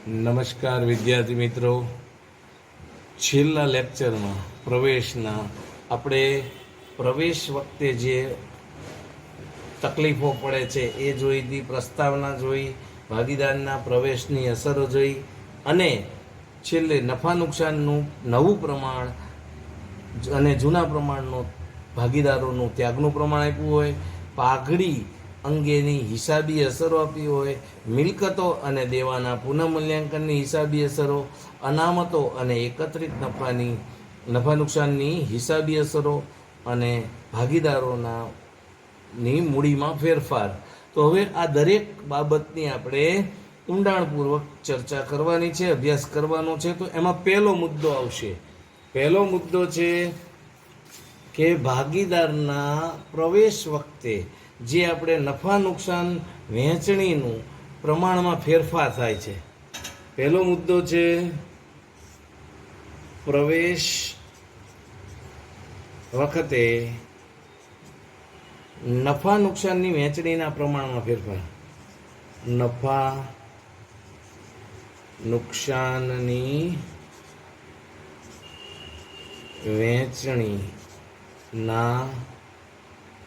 નમસ્કાર વિદ્યાર્થી મિત્રો, છેલ્લા લેક્ચરમાં પ્રવેશના આપણે પ્રવેશ વખતે જે તકલીફો પડે છે એ જોઈ હતી, પ્રસ્તાવના જોઈ, ભાગીદારના પ્રવેશની અસરો જોઈ અને છેલ્લે નફા નુકસાનનું નવું પ્રમાણ અને જૂના પ્રમાણનું ભાગીદારોનું ત્યાગનું પ્રમાણ આપ્યું હોય, પાઘડી અંગેની હિસાબી અસરો આપી હોય, મિલકતો અને દેવાના પુનઃમૂલ્યાંકનની હિસાબી અસરો, અનામતો અને એકત્રિત નફા નુકસાનની હિસાબી અસરો અને ભાગીદારોના મૂડીમાં ફેરફાર. તો હવે આ દરેક બાબતની આપણે ઊંડાણપૂર્વક ચર્ચા કરવાની છે, અભ્યાસ કરવાનો છે. તો એમાં પહેલો મુદ્દો આવશે. પહેલો મુદ્દો છે કે ભાગીદારના પ્રવેશ વખતે જે આપણે નફા નુકસાન વહેંચણીનું પ્રમાણમાં ફેરફાર થાય છે. પહેલો મુદ્દો છે પ્રવેશ વખતે નફા નુકસાનની વહેંચણીના પ્રમાણમાં ફેરફાર. નફા નુકસાનની વહેંચણીના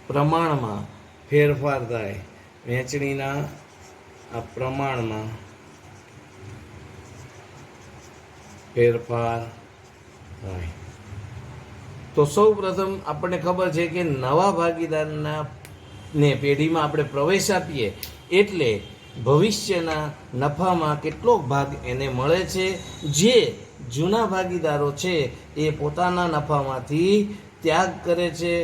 પ્રમાણમાં ફેરફાર થાય. વહેંચણીના આ પ્રમાણમાં ફેરફાર થાય. તો સૌ પ્રથમ આપણને ખબર છે કે નવા ભાગીદારના ને પેઢીમાં આપણે પ્રવેશ આપીએ એટલે ભવિષ્યના નફામાં કેટલોક ભાગ એને મળે છે, જે જૂના ભાગીદારો છે એ પોતાના નફામાંથી ત્યાગ કરે છે.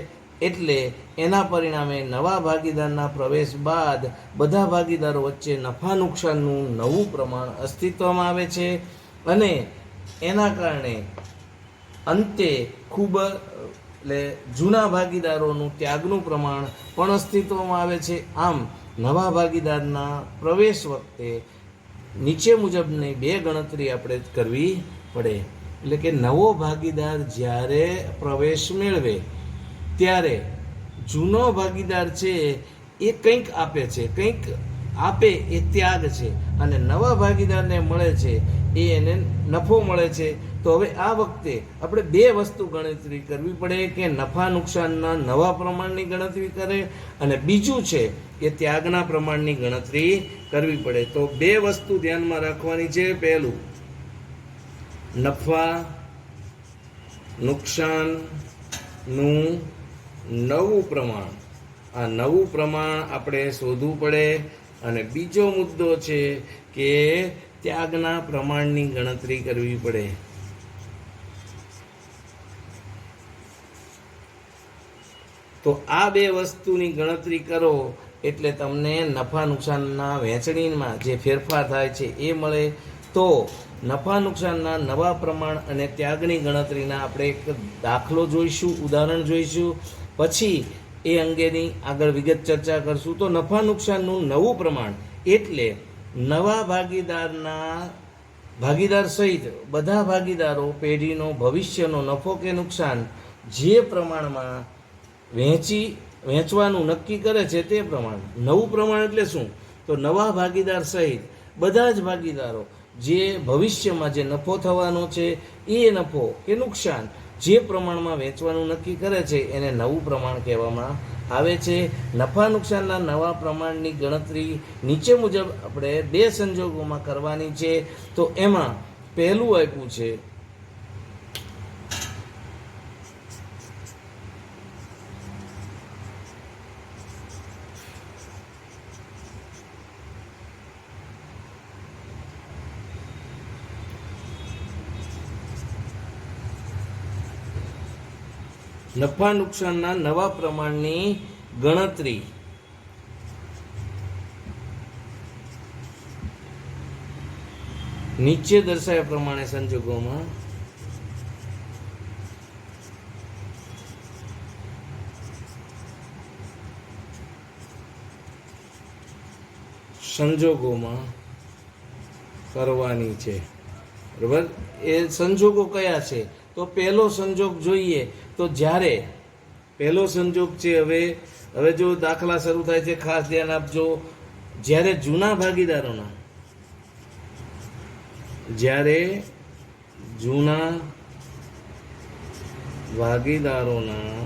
એટલે એના પરિણામે નવા ભાગીદારના પ્રવેશ બાદ બધા ભાગીદારો વચ્ચે નફા નુકસાનનું નવું પ્રમાણ અસ્તિત્વમાં આવે છે અને એના કારણે અંતે ખૂબ એટલે જૂના ભાગીદારોનું ત્યાગનું પ્રમાણ પણ અસ્તિત્વમાં આવે છે. આમ નવા ભાગીદારના પ્રવેશ વખતે નીચે મુજબની બે ગણતરી આપણે કરવી પડે. એટલે કે નવો ભાગીદાર જ્યારે પ્રવેશ મેળવે ત્યારે જૂનો ભાગીદાર છે એ કંઈક આપે છે, કંઈક આપે એ ત્યાગ છે, અને નવા ભાગીદારને મળે છે એ એને નફો મળે છે. તો હવે આ વખતે આપણે બે વસ્તુ ગણતરી કરવી પડે કે નફા નુકસાનના નવા પ્રમાણની ગણતરી કરે અને બીજું છે એ ત્યાગના પ્રમાણની ગણતરી કરવી પડે. તો બે વસ્તુ ધ્યાનમાં રાખવાની છે. પહેલું, નફા નુકસાનનું નવું પ્રમાણ. આ નવું પ્રમાણ આપણે શોધવું પડે. અને બીજો મુદ્દો છે કે ત્યાગના પ્રમાણની ગણતરી કરવી પડે. તો આ બે વસ્તુની ગણતરી કરો એટલે તમને નફા નુકસાનના વહેંચણીમાં જે ફેરફાર થાય છે એ મળે. તો નફા નુકસાનના નવા પ્રમાણ અને ત્યાગની ગણતરીના આપણે એક દાખલો જોઈશું, ઉદાહરણ જોઈશું, પછી એ અંગેની આગળ વિગત ચર્ચા કરશું. તો નફા નુકસાનનું નવું પ્રમાણ એટલે નવા ભાગીદાર સહિત બધા ભાગીદારો પેઢીનો ભવિષ્યનો નફો કે નુકસાન જે પ્રમાણમાં વહેંચવાનું નક્કી કરે છે તે પ્રમાણ. નવું પ્રમાણ એટલે શું? તો નવા ભાગીદાર સહિત બધા જ ભાગીદારો જે ભવિષ્યમાં જે નફો થવાનો છે એ નફો કે નુકસાન જે પ્રમાણમાં વેચવાનું નક્કી કરે છે એને નવું પ્રમાણ કહેવામાં આવે છે. નફા નુકસાનના નવા પ્રમાણની ગણતરી નીચે મુજબ આપણે બે સંજોગોમાં કરવાની છે. તો એમાં પહેલું આપ્યું છે નફા નુકસાનના નવા પ્રમાણની ગણતરી. નીચે દર્શાવ્યા પ્રમાણે સંજોગોમાં કરવાની છે. બરાબર? એ સંજોગો કયા છે? તો પહેલો સંજોગ જોઈએ તો જ્યારે પહેલો સંજોગ છે, હવે જો દાખલા શરૂ થાય છે, ખાસ ધ્યાન આપજો. જ્યારે જૂના ભાગીદારોના જ્યારે જૂના ભાગીદારોના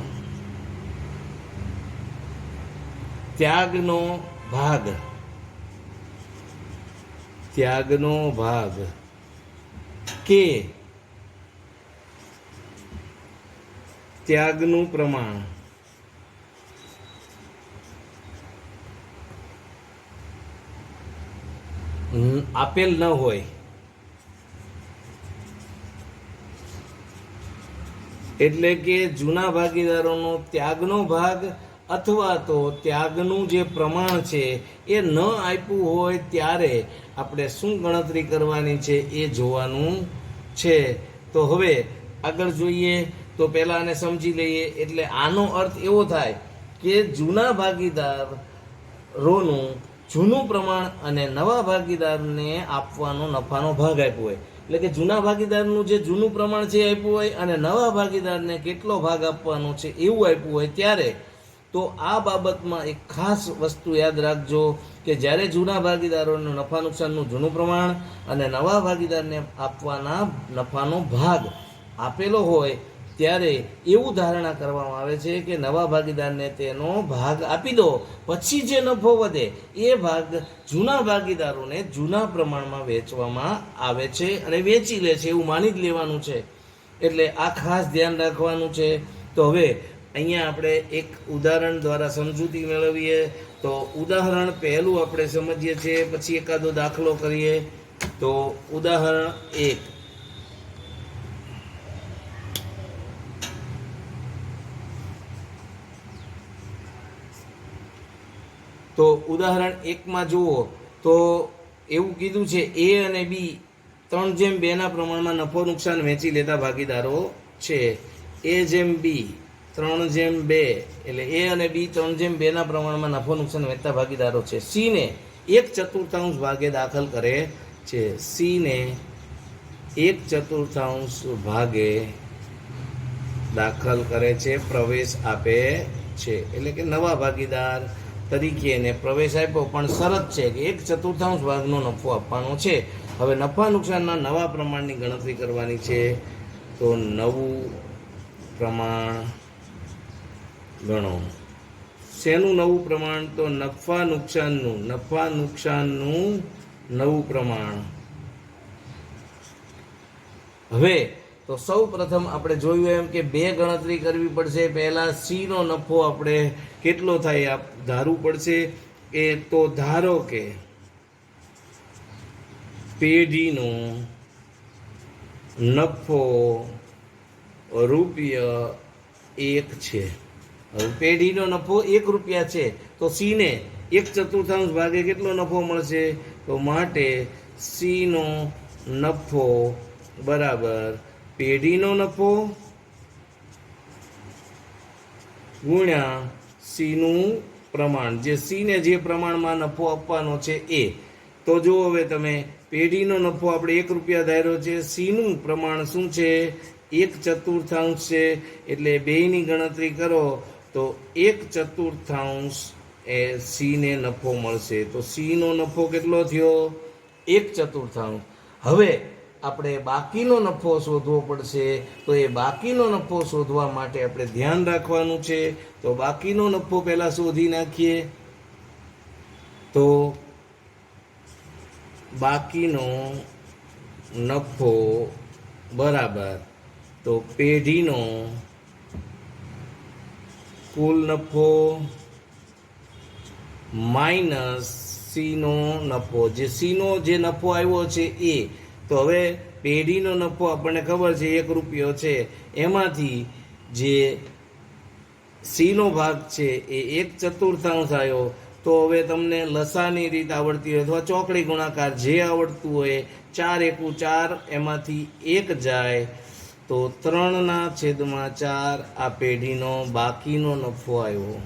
ત્યાગનો ભાગ કે ત્યાગનું પ્રમાણ આપેલ ન હોય, એટલે કે જૂના ભાગીદારોનો ત્યાગનો ભાગ અથવા તો ત્યાગનું જે પ્રમાણ છે એ ન આપ્યું હોય ત્યારે આપણે શું ગણતરી કરવાની છે એ જોવાનું છે. તો હવે આગળ જોઈએ તો પહેલાં આને સમજી લઈએ. એટલે આનો અર્થ એવો થાય કે જૂના ભાગીદારોનું જૂનું પ્રમાણ અને નવા ભાગીદારને આપવાનો નફાનો ભાગ આપ્યો હોય. એટલે કે જૂના ભાગીદારનું જે જૂનું પ્રમાણ છે આપ્યું હોય અને નવા ભાગીદારને કેટલો ભાગ આપવાનો છે એવું આપ્યું હોય ત્યારે તો આ બાબતમાં એક ખાસ વસ્તુ યાદ રાખજો કે જ્યારે જૂના ભાગીદારોનું નફા નુકસાનનું જૂનું પ્રમાણ અને નવા ભાગીદારને આપવાના નફાનો ભાગ આપેલો હોય ત્યારે એવું ધારણા કરવામાં આવે છે કે નવા ભાગીદારને તેનો ભાગ આપી દો, પછી જે નફો વધે એ ભાગ જૂના ભાગીદારોને જૂના પ્રમાણમાં વેચવામાં આવે છે અને વેચી લે છે એવું માની જ લેવાનું છે. એટલે આ ખાસ ધ્યાન રાખવાનું છે. તો હવે અહીંયા આપણે એક ઉદાહરણ દ્વારા સમજૂતી મેળવીએ. તો ઉદાહરણ પહેલું આપણે સમજીએ છીએ, પછી એકાદો દાખલો કરીએ. તો ઉદાહરણ 1. તો ઉદાહરણ 1માં જુઓ તો એવું કીધું છે એ અને બી 3:2 ના પ્રમાણમાં નફો નુકસાન વેચી લેતા ભાગીદારો છે. A/B 3:2 એટલે એ અને બી 3:2 ના પ્રમાણમાં નફો નુકસાન વેચતા ભાગીદારો છે. સી ને 1/4 ભાગે દાખલ કરે છે. સી ને 1/4 ભાગે દાખલ કરે છે, પ્રવેશ આપે છે. એટલે કે નવા ભાગીદાર તરીકે એને પ્રવેશ આપ્યો, પણ શરત છે કે 1/4 ભાગનો નફો આપવાનો છે. હવે નફા નુકસાનના નવા પ્રમાણની ગણતરી કરવાની છે. તો નવું પ્રમાણ ગણો. શેનું નવું પ્રમાણ? તો નફા નુકસાનનું નવું પ્રમાણ. હવે તો સૌ પ્રથમ આપણે જોયું એમ કે બે ગણતરી કરવી પડશે. પહેલા સી નો નફો આપણે કેટલો થાય ધારવું પડશે. એ તો ધારો કે પેઢીનો નફો ₹1 છે. હવે પેઢીનો નફો ₹1 છે તો સી ને 1/4 ભાગે કેટલો નફો મળશે? તો માટે સી નો નફો બરાબર પેઢીનો નફો ગુણ્યા સીનું પ્રમાણ, જે સીને જે પ્રમાણમાં નફો આપવાનો છે એ. તો જો હવે તમે પેઢીનો નફો આપણે ₹1 ધાર્યો છે, સીનું પ્રમાણ શું છે? 1/4 છે. એટલે બેયની ગણતરી કરો તો 1/4 એ સીને નફો મળશે. તો સીનો નફો કેટલો થયો? 1/4. હવે આપણે બાકીનો નફો શોધવો પડશે. તો એ બાકીનો નફો શોધવા માટે આપણે ધ્યાન રાખવાનું છે. તો બાકીનો નફો પહેલા શોધી નાખીએ. તો બાકીનો નફો બરાબર તો પેઢીનો કુલ નફો માઇનસ સીનો નફો, જે સીનો જે નફો આવ્યો છે એ. તો હવે પેઢીનો નફો આપણને ખબર છે ₹1 છે, એમાંથી જે સીનો ભાગ છે એ 1/4 આવ્યો. તો હવે તમને લસાની રીત આવડતી હોય અથવા ચોકડી ગુણાકાર જે આવડતું હોય, 4 × 4 એમાંથી 1 જાય તો 3/4 આ પેઢીનો બાકીનો નફો આવ્યો.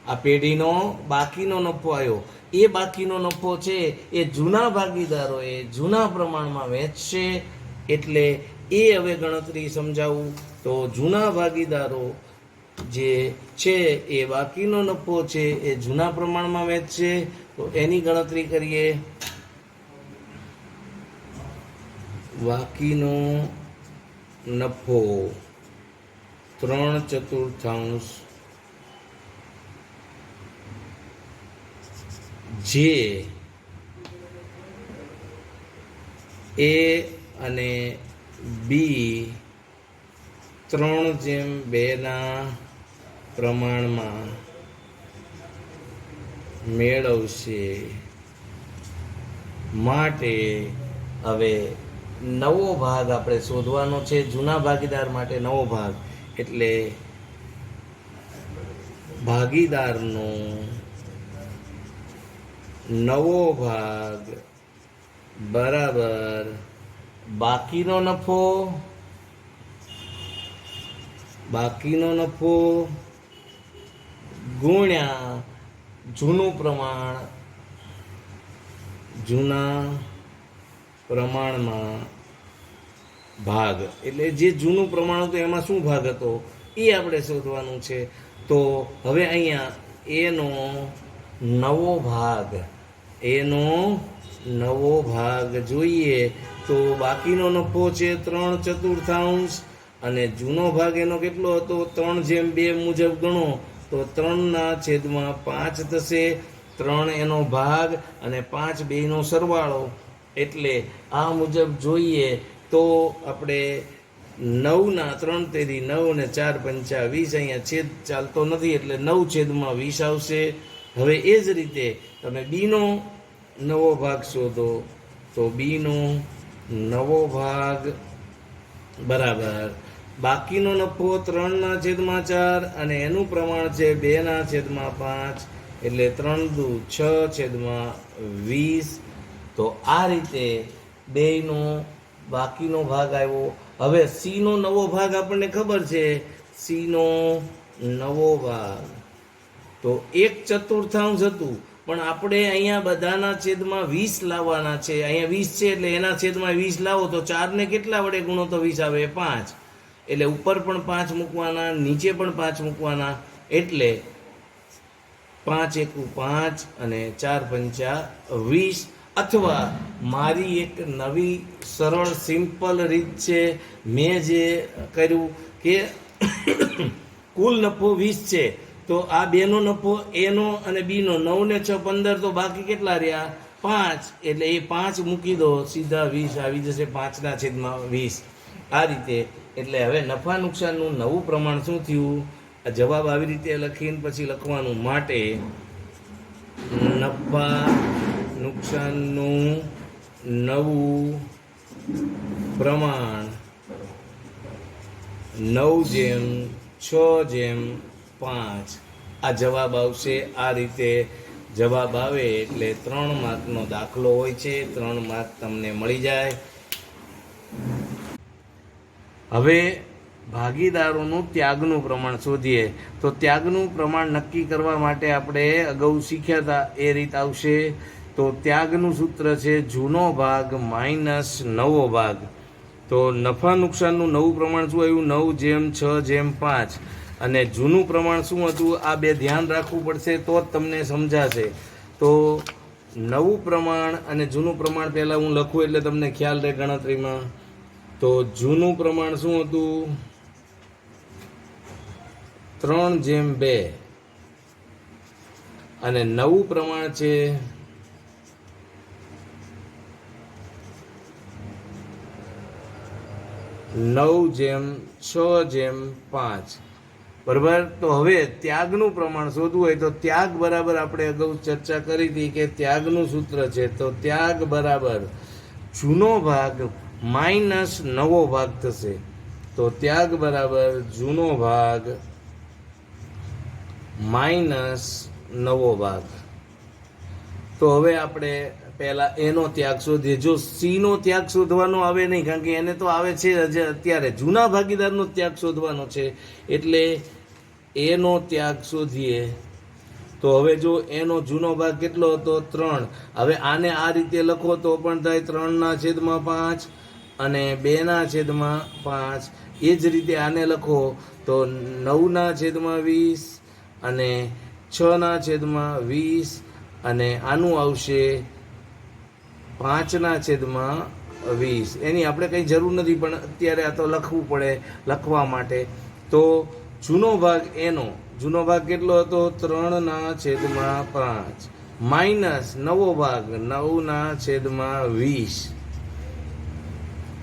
આ પેઢીનો બાકીનો નફો આવ્યો. એ બાકીનો નફો છે એ જૂના ભાગીદારોએ જૂના પ્રમાણમાં વેચશે. એટલે એ હવે ગણતરી સમજાવું. તો જૂના ભાગીદારો જે છે એ બાકીનો નફો છે એ જૂના પ્રમાણમાં વેચશે. તો એની ગણતરી કરીએ. બાકીનો નફો 3/4 જે એ અને બી 3/2 પ્રમાણમાં મેળવશે. માટે હવે નવો ભાગ આપણે શોધવાનો છે. જૂના ભાગીદાર માટે નવો ભાગ એટલે ભાગીદારનો નવો ભાગ બરાબર બાકીનો નફો ગુણ્યા જૂના પ્રમાણમાં ભાગ. એટલે જે જૂનું પ્રમાણ હતું એમાં શું ભાગ હતો એ આપણે શોધવાનું છે. તો હવે અહીંયા એનો નવો ભાગ જોઈએ તો બાકીનો નફો છે 3/4 અને જૂનો ભાગ એનો કેટલો હતો 3/2 મુજબ ગણો તો 3/5 થશે. 3 એનો ભાગ અને 5 બેયનો સરવાળો. એટલે આ મુજબ જોઈએ તો આપણે 9 3 9 અને 4 5 20 અહીંયા છેદ ચાલતો નથી એટલે 9/20 આવશે. હવે એ જ રીતે તમે બીનો નવો ભાગ શોધો તો બીનો નવો ભાગ બરાબર બાકીનો નફો 3/4 અને એનું પ્રમાણ છે 2/5 એટલે 3×6/20. તો આ રીતે બેયનો બાકીનો ભાગ આવ્યો. હવે સી નો નવો ભાગ આપણને ખબર છે. સી નો નવો ભાગ તો 1/4 હતું પણ આપણે અહીંયા બધાના છેદમાં 20 લાવવાના છે. અહીંયા 20 છે એટલે એના છેદમાં 20 લાવો તો 4 ને કેટલા વડે ગુણો તો 20 આવે 5. એટલે ઉપર પણ 5 મૂકવાના નીચે પણ 5 મૂકવાના એટલે 5 × 5 અને 4 × 20. અથવા મારી એક નવી સરળ સિમ્પલ રીત છે. મેં જે કર્યું કે કુલ નફો 20 છે તો આ બેનો નફો એનો અને બીનો 9 ને 6 15 તો બાકી કેટલા રહ્યા 5 એટલે એ 5 મૂકી દો સીધા 20 આવી જશે 5/20. આ રીતે એટલે હવે નફા નુકસાનનું નવું પ્રમાણ શું થયું આ જવાબ આવી રીતે લખીને પછી લખવાનું. માટે નફા નુકસાનનું નવું પ્રમાણ 9/6/5 આ જવાબ આવશે. આ રીતે જવાબ આવે એટલે 3 માર્કનો દાખલો હોય છે. 3 માર્ક તમને મળી જાય. હવે ભાગીદારોનું ત્યાગનું પ્રમાણ શોધીએ તો ત્યાગનું પ્રમાણ નક્કી કરવા માટે આપણે અગાઉ શીખ્યા હતા એ રીત આવશે. તો ત્યાગનું સૂત્ર છે જૂનો ભાગ માઇનસ નવો ભાગ. તો નફા નુકસાનનું નવું પ્રમાણ શું આવ્યું 9/6/5 અને જૂનું પ્રમાણ શું હતું આ બે ધ્યાન રાખવું પડશે તો જ તમને સમજાશે. તો નવું પ્રમાણ અને જૂનું પ્રમાણ પહેલાં હું લખું એટલે તમને ખ્યાલ રહે ગણતરીમાં. તો જૂનું પ્રમાણ શું હતું 3/2 અને નવું પ્રમાણ છે 9/6/5 બરાબર. તો હવે ત્યાગનું પ્રમાણ શોધવું હોય તો ત્યાગ બરાબર આપણે અગાઉ ચર્ચા કરી હતી કે ત્યાગનું સૂત્ર છે તો ત્યાગ બરાબર જૂનો ભાગ માઇનસ નવો ભાગ થશે. તો ત્યાગ બરાબર જૂનો ભાગ માઇનસ નવો ભાગ. તો હવે આપણે પહેલા એનો ત્યાગ શોધીએ. જો સી નો ત્યાગ શોધવાનો આવે નહીં કારણ કે એને તો આવે છે અત્યારે જૂના ભાગીદારનો ત્યાગ શોધવાનો છે એટલે એનો ત્યાગ શોધીએ. તો હવે જો એનો જૂનો ભાગ કેટલો હતો 3. હવે આને આ રીતે લખો તો પણ થાય 3/5 અને 2/5. એ જ રીતે આને લખો તો 9/20 અને 6/20 અને આનું આવશે 5/5. 20 એની આપણે કંઈ જરૂર નથી, પણ અત્યારે આ તો લખવું પડે લખવા માટે. તો જૂનો ભાગ એનો જૂનો ભાગ કેટલો હતો? 3/5 માઇનસ નવો ભાગ 9/20.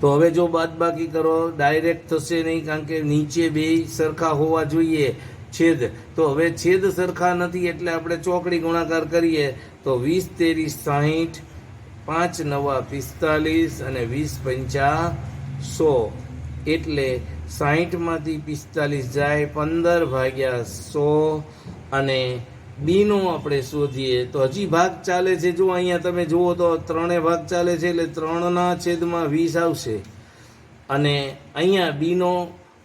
તો હવે જો બાદબાકી કરો ડાયરેક્ટ થશે નહીં, કારણ કે નીચે બે સરખા હોવા જોઈએ છેદ. તો હવે છેદ સરખા નથી એટલે આપણે ચોકડી ગુણાકાર કરીએ તો 20 તેરી 60, 5 નવા 45 અને 20 પંચા 100. એટલે 60 માંથી 45 જાય, 15/100. અને બીનો આપણે શોધીએ તો હજી ભાગ ચાલે છે. જો અહીંયા તમે જુઓ તો ત્રણે ભાગ ચાલે છે એટલે 3/20 આવશે. અને અહીંયા બીનો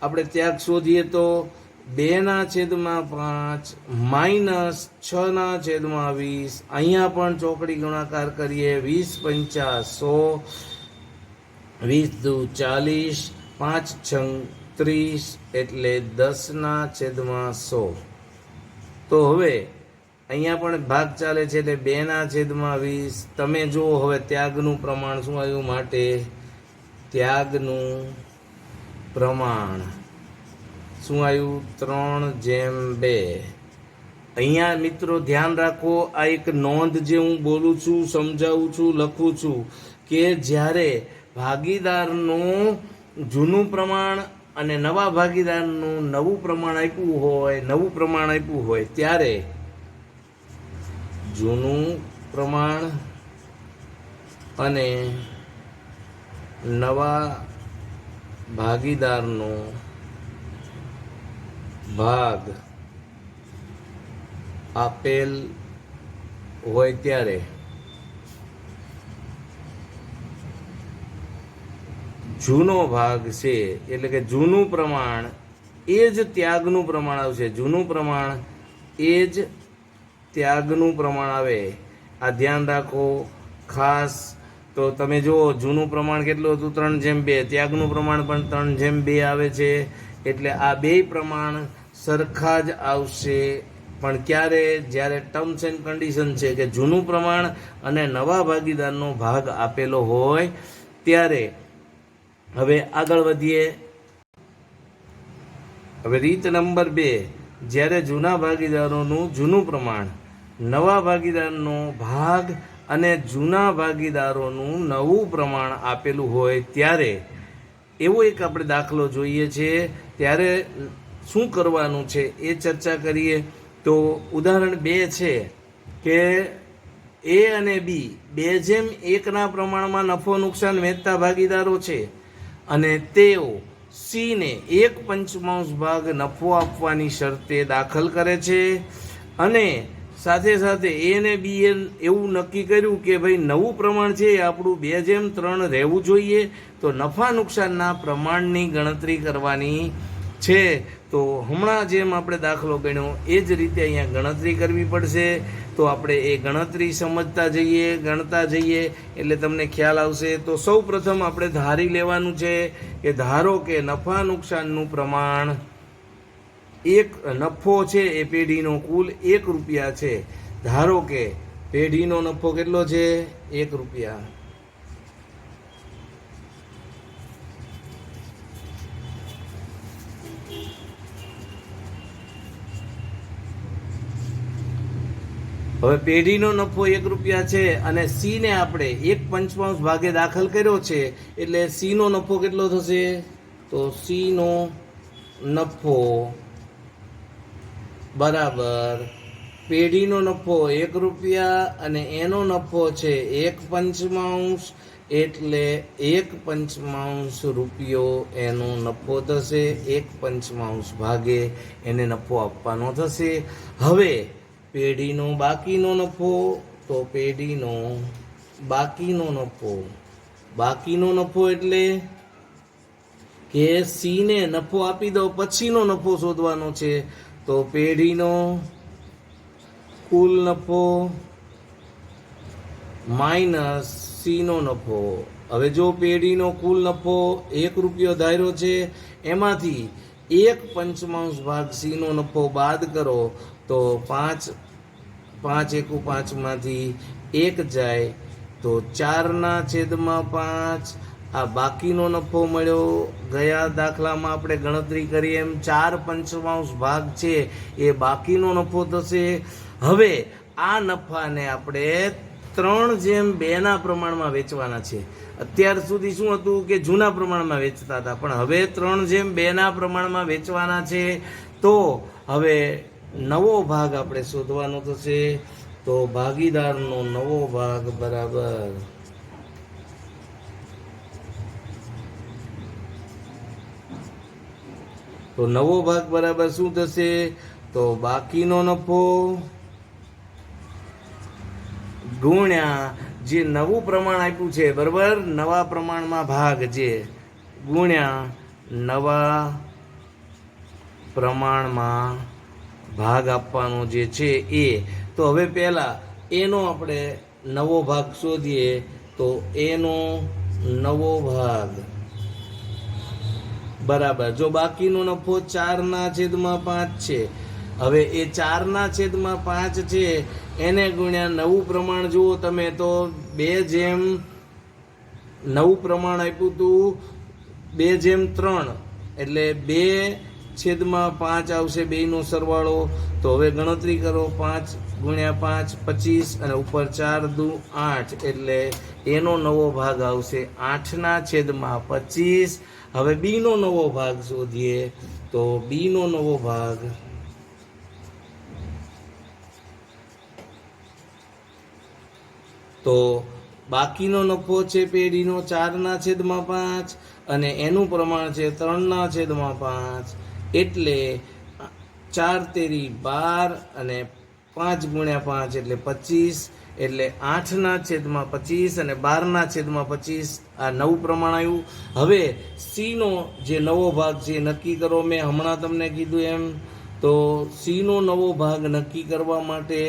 આપણે ત્યાગ શોધીએ તો 2/5 માઇનસ 6/20. અહીંયા પણ ચોકડી ગુણાકાર કરીએ, 20 પંચા 100, 20 દુ 40, 5 છંગ 30 એટલે 10/100. તો હવે અહીંયા પણ ભાગ ચાલે છે એટલે 2/20. તમે જુઓ હવે ત્યાગનું પ્રમાણ શું આવ્યું? માટે ત્યાગનું પ્રમાણ શું આવ્યું? 3/2. અહીંયા મિત્રો ધ્યાન રાખો, આ એક નોંધ જે હું બોલું છું, સમજાવું છું, લખું છું કે જ્યારે ભાગીદારનું જૂનું પ્રમાણ અને નવા ભાગીદારનું નવું પ્રમાણ આપ્યું હોય ત્યારે જૂનું પ્રમાણ અને નવા ભાગીદારનો ભાગ આપેલ હોય ત્યારે જૂનો ભાગ છે એટલે કે જૂનું પ્રમાણ એ જ ત્યાગનું પ્રમાણ આવશે. જૂનું પ્રમાણ એ જ ત્યાગનું પ્રમાણ આવે. આ ધ્યાન રાખો ખાસ. તો તમે જુઓ જૂનું પ્રમાણ કેટલું હતું? 3/2. ત્યાગનું પ્રમાણ પણ 3/2 આવે છે. એટલે આ બે પ્રમાણ સરખા જ આવશે. પણ ક્યારે? જ્યારે ટર્મ્સ એન્ડ કન્ડિશન છે કે જૂનું પ્રમાણ અને નવા ભાગીદારનો ભાગ આપેલો હોય ત્યારે. હવે આગળ વધીએ. હવે રીત નંબર 2, જ્યારે જૂના ભાગીદારોનું જૂનું પ્રમાણ, નવા ભાગીદારનો ભાગ અને જૂના ભાગીદારોનું નવું પ્રમાણ આપેલું હોય ત્યારે એવો એક આપણે દાખલો જોઈએ છે. ત્યારે શું કરવાનું છે એ ચર્ચા કરીએ. તો ઉદાહરણ 2 છે કે એ અને બી 2/1 પ્રમાણમાં નફો નુકસાન વહેંચતા ભાગીદારો છે અને તેઓ સીને 1/5 ભાગ નફો આપવાની શરતે દાખલ કરે છે. અને સાથે સાથે એ અને બી એવું નક્કી કર્યું કે ભાઈ નવું પ્રમાણ છે એ આપણું 2/3 રહેવું જોઈએ. તો નફા નુકસાનના પ્રમાણની ગણતરી કરવાની છે. તો હમણાં જેમ આપણે દાખલો ગણ્યો એ જ રીતે અહીંયા ગણતરી કરવી પડશે. તો આપણે એ ગણતરી સમજતા જઈએ, ગણતા જઈએ એટલે તમને ખ્યાલ આવશે. તો સૌ પ્રથમ આપણે ધારી લેવાનું છે કે ધારો કે નફા નુકસાનનું પ્રમાણ એક નફો છે એ પેઢીનો કુલ 1 રૂપિયા છે. ધારો કે પેઢીનો નફો કેટલો છે? 1 રૂપિયા. હવે પેઢીનો નફો 1 રૂપિયા છે અને સી ને આપણે 1/5 ભાગે દાખલ કર્યો છે એટલે સી નો નફો કેટલો થશે? તો સી નો નફો બરાબર પેઢીનો નફો 1 રૂપિયા અને એનો નફો છે 1/5 એટલે 1/5 રૂપિયો એનો નફો થશે. 1/5 ભાગે એને નફો આપવાનો થશે. હવે પેઢીનો બાકીનો નફો, તો પેઢીનો બાકીનો નફો એટલે કે સી ને નફો આપી દો પછીનો નફો શોધવાનો છે. તો પેઢીનો કુલ નફો માઇનસ સી નો નફો. હવે જો પેઢીનો કુલ નફો 1 રૂપિયો ધાર્યો છે એમાંથી 1/5 ભાગ સી નો નફો બાદ કરો તો 5 × 5 = 5 માંથી 1 જાય તો 4/5 આ બાકીનો નફો મળ્યો. ગયા દાખલામાં આપણે ગણતરી કરી એમ 4/5 ભાગ છે એ બાકીનો નફો થશે. હવે આ નફાને આપણે 3/2 પ્રમાણમાં વેચવાના છે. અત્યાર સુધી શું હતું કે જૂના પ્રમાણમાં વેચતા હતા, પણ હવે 3/2 પ્રમાણમાં વેચવાના છે. તો હવે નવો ભાગ આપણે શોધવાનો થશે. તો ભાગીદારનો નવો ભાગ બરાબર તો નવો ભાગ બરાબર શું થશે? તો બાકીનો નફો ગુણ્યા જે નવું પ્રમાણ આપ્યું છે, બરાબર, નવા પ્રમાણમાં ભાગ જે ગુણ્યા નવા પ્રમાણમાં ભાગ આપવાનો જે છે એ. તો હવે પહેલા એનો આપણે નવો ભાગ શોધીએ. તો એનો નવો ભાગ બરાબર, જો બાકીનો નફો 4/5 છે, હવે એ 4/5 છે એને ગુણ્યા નવું પ્રમાણ જુઓ તમે તો 2 નવું પ્રમાણ આપ્યું હતું 2/3 એટલે 2/5 આવશે બેયનો સરવાળો. તો હવે ગણતરી કરો, 5 × 5 25 અને ઉપર 4 × 2 8 એટલે એનો નવો ભાગ આવશે 8/25. હવે બી નો નવો ભાગ શોધીએ. તો બી નો નવો ભાગ તો બાકીનો નફો છે પેઢીનો 4/5 અને એનું પ્રમાણ છે 3/5 એટલે 4 તેરી 12 અને 5 × 5 એટલે 25 એટલે 8/25 અને 12/25 આ નવું પ્રમાણ આવ્યું. હવે સી નો જે નવો ભાગ છે નક્કી કરો. મેં હમણાં તમને કીધું એમ, તો સી નો નવો ભાગ નક્કી કરવા માટે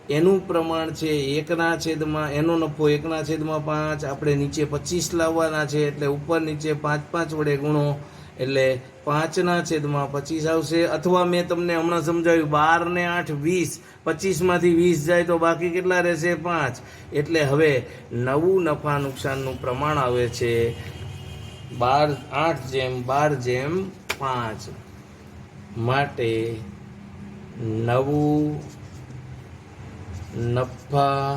એનું પ્રમાણ છે 1/, એનો નફો 1/5. આપણે નીચે 25 લાવવાના છે એટલે ઉપર નીચે 5 વડે ગુણો એટલે 5/25 આવશે. અથવા મેં તમને હમણાં સમજાવ્યું 12 ને 8 20, 25માંથી 20 જાય તો બાકી કેટલા રહેશે? 5. એટલે હવે નવું નફા નુકસાનનું પ્રમાણ આવે છે 8/12/5. માટે નવું નફા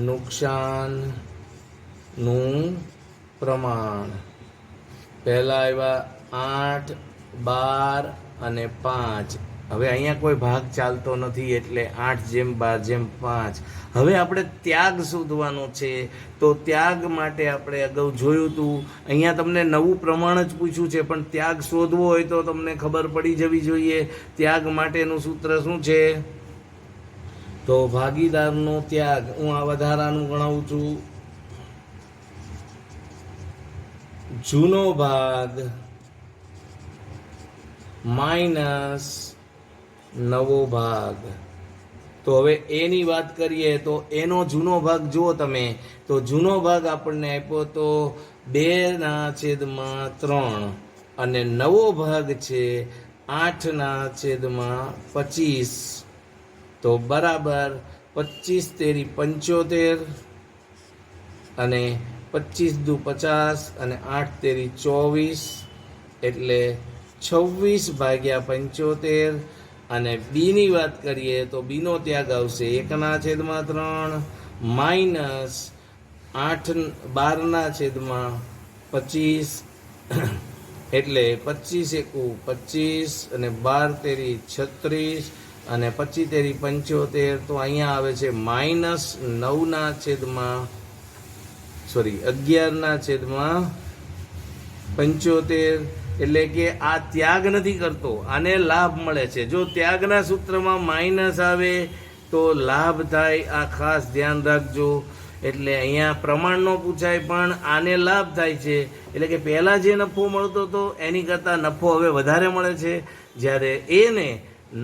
નુકસાનનું પ્રમાણ પહેલા આવ્યા 8, 12 અને 5. હવે અહીંયા કોઈ ભાગ ચાલતો નથી એટલે 8/12/5. હવે આપણે ત્યાગ શોધવાનો છે. તો ત્યાગ માટે આપણે અગાઉ જોયું હતું, અહીંયા તમને નવું પ્રમાણ જ પૂછ્યું છે, પણ ત્યાગ શોધવો હોય તો તમને ખબર પડી જવી જોઈએ. ત્યાગ માટેનું સૂત્ર શું છે? તો ભાગીદારનો ત્યાગ, હું આ વધારાનું ગણાવું છું, જૂનો ભાગ માઇનસ નવો ભાગ. તો હવે એની વાત કરીએ તો એનો જૂનો ભાગ જુઓ તમે, તો જૂનો ભાગ આપણને આપ્યો તો 2/3 અને નવો ભાગ છે 8/25. તો બરાબર 25 તેરી 75 અને 25 દુ 50 અને 8 તેરી 24 એટલે 26/75. અને બી ની વાત કરીએ તો બી નો ત્યાગ આવશે 1/3 માઇનસ 12/25 એટલે 25 એકુ 25 અને 12 તેરી 36 અને 25 તેરી 75. તો અહીંયા આવે છે -11/75. એટલે કે આ ત્યાગ નથી કરતો, આને લાભ મળે છે. જો ત્યાગના સૂત્રમાં માઇનસ આવે તો લાભ થાય, આ ખાસ ધ્યાન રાખજો. એટલે અહીંયા પ્રમાણ ન પૂછાય પણ આને લાભ થાય છે. એટલે કે પહેલાં જે નફો મળતો હતો એની કરતાં નફો હવે વધારે મળે છે, જ્યારે એને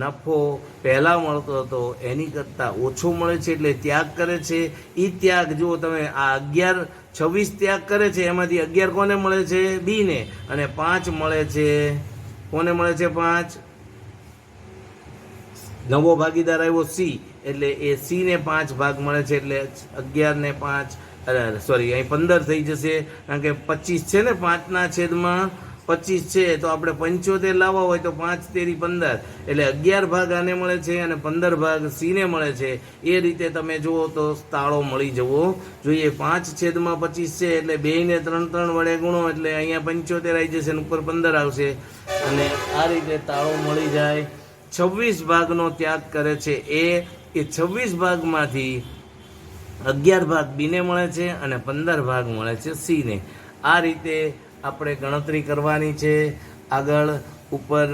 નફો પહેલાં મળતો હતો એની કરતાં ઓછો મળે છે. એટલે ત્યાગ કરે છે. એ ત્યાગ જુઓ તમે, આ 26 ત્યાગ કરે છે, એમાંથી 11 કોને મળે છે? બી ને. અને 5 મળે છે કોને મળે છે? 5 નવો ભાગીદાર આવ્યો સી, એટલે એ સી ને 5 ભાગ મળે છે, એટલે 11 ને 5 સોરી અહીં 15 થઈ જશે, કારણ કે 25 છે ને, 5ના છેદમાં 25 છે, તો આપણે 75 લાવવા હોય તો 5 તેરી 15, એટલે 11 ભાગ આને મળે છે અને 15 ભાગ સી ને મળે છે. એ રીતે તમે જુઓ તો તાળો મળી જવો જોઈએ. 5/25 છે એટલે 2 ને 3 વડે ગુણો એટલે અહીંયા 75 આવી જશે અને ઉપર 15 આવશે, અને આ રીતે તાળો મળી જાય. 26 ભાગનો ત્યાગ કરે છે એ 26 ભાગમાંથી 11 ભાગ બીને મળે છે અને 15 ભાગ મળે છે સીને. આ રીતે આપણે ગણતરી કરવાની છે. આગળ ઉપર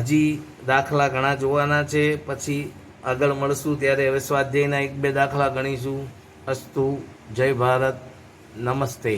હજી દાખલા ઘણા જોવાના છે, પછી આગળ મળશું ત્યારે હવે સ્વાધ્યાયના 1-2 દાખલા ગણીશું. અસ્તુ. જય ભારત. નમસ્તે.